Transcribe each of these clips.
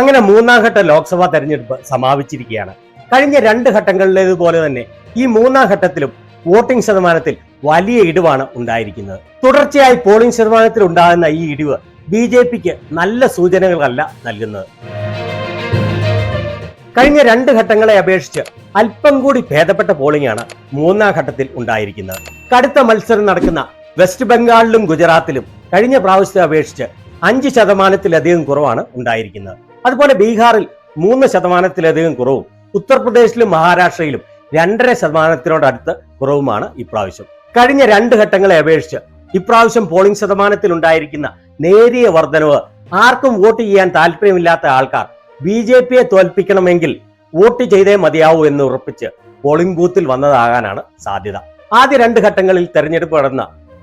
അങ്ങനെ മൂന്നാം ഘട്ട ലോക്സഭാ തെരഞ്ഞെടുപ്പ് സമാപിച്ചിരിക്കുകയാണ്. കഴിഞ്ഞ രണ്ട് ഘട്ടങ്ങളിലേതുപോലെ തന്നെ ഈ മൂന്നാം ഘട്ടത്തിലും വോട്ടിംഗ് ശതമാനത്തിൽ വലിയ ഇടിവാണ് ഉണ്ടായിരിക്കുന്നത്. തുടർച്ചയായി പോളിംഗ് ശതമാനത്തിൽ ഉണ്ടാകുന്ന ഈ ഇടിവ് BJPക്ക് നല്ല സൂചനകളല്ല നൽകുന്നത്. കഴിഞ്ഞ രണ്ട് ഘട്ടങ്ങളെ അപേക്ഷിച്ച് അല്പം കൂടി ഭേദപ്പെട്ട പോളിംഗ് ആണ് മൂന്നാം ഘട്ടത്തിൽ ഉണ്ടായിരിക്കുന്നത്. കടുത്ത മത്സരം നടക്കുന്ന വെസ്റ്റ് ബംഗാളിലും ഗുജറാത്തിലും കഴിഞ്ഞ പ്രാവശ്യത്തെ അപേക്ഷിച്ച് 5% കുറവാണ് ഉണ്ടായിരിക്കുന്നത്. അതുപോലെ ബീഹാറിൽ 3% കുറവും ഉത്തർപ്രദേശിലും മഹാരാഷ്ട്രയിലും 2.5% കുറവുമാണ് ഇപ്രാവശ്യം. കഴിഞ്ഞ രണ്ട് ഘട്ടങ്ങളെ അപേക്ഷിച്ച് ഇപ്രാവശ്യം പോളിംഗ് ശതമാനത്തിൽ ഉണ്ടായിരിക്കുന്ന നേരിയ വർധനവ് ആർക്കും വോട്ട് ചെയ്യാൻ താല്പര്യമില്ലാത്ത ആൾക്കാർ BJPയെ തോൽപ്പിക്കണമെങ്കിൽ വോട്ട് ചെയ്തേ മതിയാവൂ എന്ന് ഉറപ്പിച്ച് പോളിംഗ് ബൂത്തിൽ വന്നതാകാനാണ് സാധ്യത. ആദ്യ രണ്ട് ഘട്ടങ്ങളിൽ തെരഞ്ഞെടുപ്പ് നടന്ന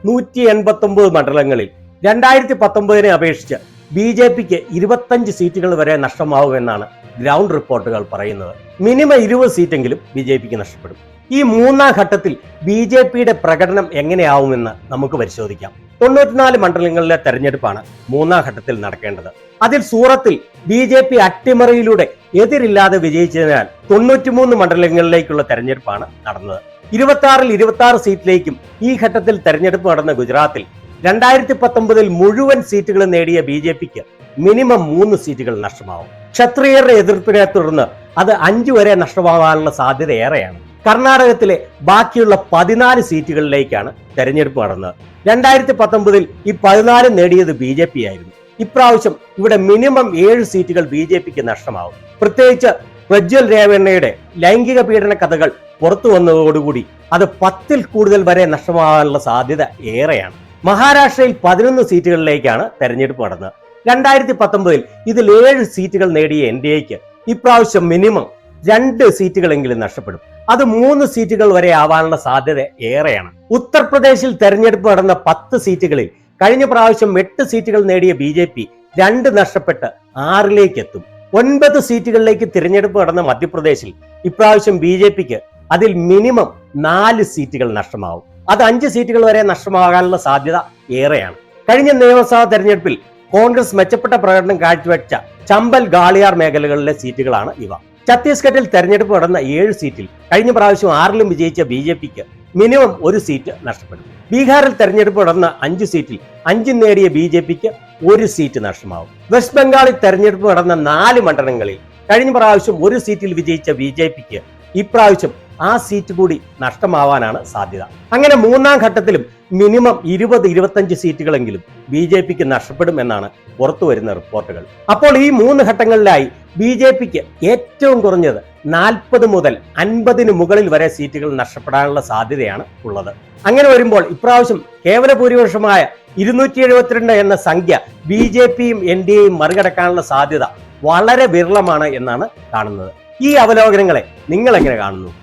189 മണ്ഡലങ്ങളിൽ 2019 അപേക്ഷിച്ച് BJPക്ക് 25 സീറ്റുകൾ വരെ നഷ്ടമാവുമെന്നാണ് ഗ്രൗണ്ട് റിപ്പോർട്ടുകൾ പറയുന്നത്. മിനിമം 20 സീറ്റെങ്കിലും BJPക്ക് നഷ്ടപ്പെടും. ഈ മൂന്നാം ഘട്ടത്തിൽ BJPയുടെ പ്രകടനം എങ്ങനെയാവുമെന്ന് നമുക്ക് പരിശോധിക്കാം. 94 മണ്ഡലങ്ങളിലെ തെരഞ്ഞെടുപ്പാണ് മൂന്നാം ഘട്ടത്തിൽ നടക്കേണ്ടത്. അതിൽ സൂറത്തിൽ BJP അട്ടിമറിയിലൂടെ എതിരില്ലാതെ വിജയിച്ചതിനാൽ 93 മണ്ഡലങ്ങളിലേക്കുള്ള തെരഞ്ഞെടുപ്പാണ് നടന്നത്. 26-ൽ 26 സീറ്റിലേക്കും ഈ ഘട്ടത്തിൽ തെരഞ്ഞെടുപ്പ് നടന്ന ഗുജറാത്തിൽ 2019 മുഴുവൻ സീറ്റുകൾ നേടിയ BJPക്ക് മിനിമം 3 സീറ്റുകൾ നഷ്ടമാവും. ക്ഷത്രിയരുടെ എതിർപ്പിനെ തുടർന്ന് അത് 5 വരെ നഷ്ടമാവാനുള്ള സാധ്യത ഏറെയാണ്. കർണാടകത്തിലെ ബാക്കിയുള്ള 14 സീറ്റുകളിലേക്കാണ് തെരഞ്ഞെടുപ്പ് നടന്നത്. 2019 ഈ 14 നേടിയത് BJP ആയിരുന്നു. ഇപ്രാവശ്യം ഇവിടെ മിനിമം 7 സീറ്റുകൾ BJPക്ക് നഷ്ടമാവും. പ്രത്യേകിച്ച് പ്രജ്വൽ രേവണ്ണയുടെ ലൈംഗിക പീഡന കഥകൾ പുറത്തു വന്നതോടുകൂടി അത് 10-ൽ കൂടുതൽ വരെ നഷ്ടമാകാനുള്ള സാധ്യത ഏറെയാണ്. മഹാരാഷ്ട്രയിൽ 11 സീറ്റുകളിലേക്കാണ് തെരഞ്ഞെടുപ്പ് നടന്നത്. 2019 ഇതിൽ 7 സീറ്റുകൾ നേടിയ NDAക്ക് ഇപ്രാവശ്യം മിനിമം 2 സീറ്റുകളെങ്കിലും നഷ്ടപ്പെടും. അത് 3 സീറ്റുകൾ വരെ ആവാനുള്ള സാധ്യത ഏറെയാണ്. ഉത്തർപ്രദേശിൽ തെരഞ്ഞെടുപ്പ് നടന്ന 10 സീറ്റുകളിൽ കഴിഞ്ഞ പ്രാവശ്യം 8 സീറ്റുകൾ നേടിയ BJP 2 നഷ്ടപ്പെട്ട് 6ലേക്ക് എത്തും. 9 സീറ്റുകളിലേക്ക് തിരഞ്ഞെടുപ്പ് നടന്ന മധ്യപ്രദേശിൽ ഇപ്രാവശ്യം BJPക്ക് അതിൽ മിനിമം 4 സീറ്റുകൾ നഷ്ടമാവും. അത് 5 സീറ്റുകൾ വരെ നഷ്ടമാകാനുള്ള സാധ്യത ഏറെയാണ്. കഴിഞ്ഞ നിയമസഭാ തെരഞ്ഞെടുപ്പിൽ കോൺഗ്രസ് മെച്ചപ്പെട്ട പ്രകടനം കാഴ്ചവെച്ച ചമ്പൽ ഗാളിയാർ മേഖലകളിലെ സീറ്റുകളാണ് ഇവ. ഛത്തീസ്ഗഡിൽ തെരഞ്ഞെടുപ്പ് നടന്ന 7 സീറ്റിൽ കഴിഞ്ഞ പ്രാവശ്യം 6ലും വിജയിച്ച BJPക്ക് മിനിമം 1 സീറ്റ് നഷ്ടപ്പെടും. ബീഹാറിൽ തെരഞ്ഞെടുപ്പ് നടന്ന 5 സീറ്റിൽ 5 നേടിയ BJPക്ക് 1 സീറ്റ് നഷ്ടമാവും. വെസ്റ്റ് ബംഗാളിൽ തെരഞ്ഞെടുപ്പ് നടന്ന 4 മണ്ഡലങ്ങളിൽ കഴിഞ്ഞ പ്രാവശ്യം 1 സീറ്റിൽ വിജയിച്ച BJPക്ക് ഇപ്രാവശ്യം ആ സീറ്റ് കൂടി നഷ്ടമാവാനാണ് സാധ്യത. അങ്ങനെ മൂന്നാം ഘട്ടത്തിലും മിനിമം 20-25 സീറ്റുകളെങ്കിലും BJPക്ക് നഷ്ടപ്പെടും എന്നാണ് പുറത്തു വരുന്ന റിപ്പോർട്ടുകൾ. അപ്പോൾ ഈ 3 ഘട്ടങ്ങളിലായി BJPക്ക് ഏറ്റവും കുറഞ്ഞത് 40 മുതൽ 50-ന് മുകളിൽ വരെ സീറ്റുകൾ നഷ്ടപ്പെടാനുള്ള സാധ്യതയാണ് ഉള്ളത്. അങ്ങനെ വരുമ്പോൾ ഇപ്രാവശ്യം കേവല ഭൂരിപക്ഷമായ 272 എന്ന സംഖ്യ BJPയും NDAയും മറികടക്കാനുള്ള സാധ്യത വളരെ വിരളമാണ് എന്നാണ് കാണുന്നത്. ഈ അവലോകനങ്ങളെ നിങ്ങൾ എങ്ങനെ കാണുന്നു?